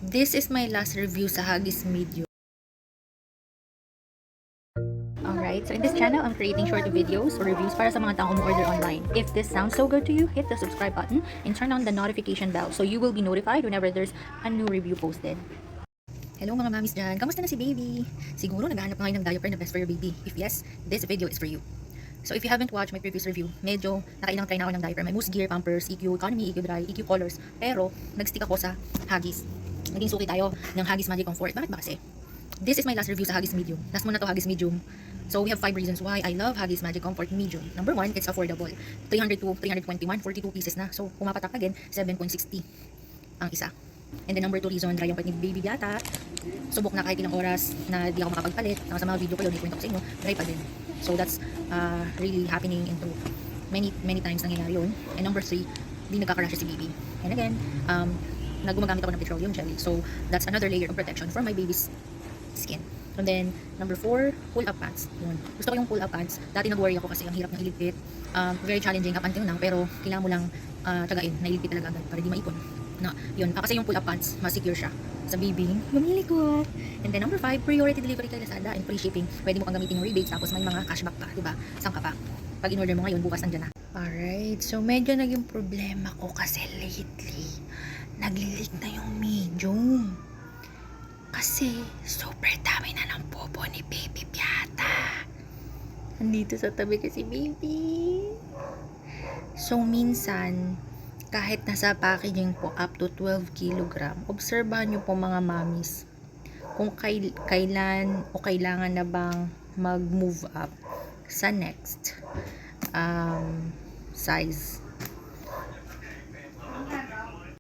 This is my last review sa Huggies Medium. Alright, so in this channel, I'm creating short videos or reviews para sa mga taong order online. If this sounds so good to you, hit the subscribe button and turn on the notification bell so you will be notified whenever there's a new review posted. Hello mga mamis dyan, kamusta na si baby? Siguro naghahanap ngayon ng diaper na best for your baby. If yes, this video is for you. So if you haven't watched my previous review, medyo nakailang try na ako ng diaper. May Moose Gear, Pampers, EQ Economy, EQ Dry, EQ Colors. Pero nag-stick ako sa Huggies. Naging suki tayo ng Huggies Magic Comfort. Bakit ba kasi? This is my last review sa Huggies Medium. Last muna to Huggies Medium. So we have 5 reasons why I love Huggies Magic Comfort Medium. Number 1, it's affordable. 300 to 321, 42 pieces na. So pumapatak again, 7.60 ang isa. And then number 2 reason, dry yung pwede ni baby biyata. Subok na kahit ilang oras na di ako makapagpalit. Sa mga video ko yun, ikwento ko sa inyo, dry pa din. So that's really happening into many times nangyayari yun. And number 3, di nagkaka-rash si baby. And again, gumagamit ako ng petroleum jelly. So that's another layer of protection for my baby's skin. And then number 4, pull-up pants. Yun. Gusto ko yung pull-up pants. Dati nag-worry ako kasi ang hirap ng iligpit. Very challenging up until now, pero kailangan mo lang tagain na iligpit talaga agad para di maipon. Na, yun. Kasi yung pull-up pants, mas secure siya sa baby. Lumilikot. And then number 5, priority delivery kay Lazada and free shipping. Pwede mo pang gamitin yung rebates tapos may mga cashback pa, diba? Saan ka pa? Pag in-order mo ngayon, bukas nandiyan na. Alright, so medyo naging problema ko kasi lately, nagli-leak na yung medium. Kasi super dami na ng popo ni baby Piata. Andito sa tabi kasi baby. So minsan, kahit nasa packaging po up to 12 kg, obserbahan nyo po mga mommies kung kailan o kailangan na bang mag-move up sa next size.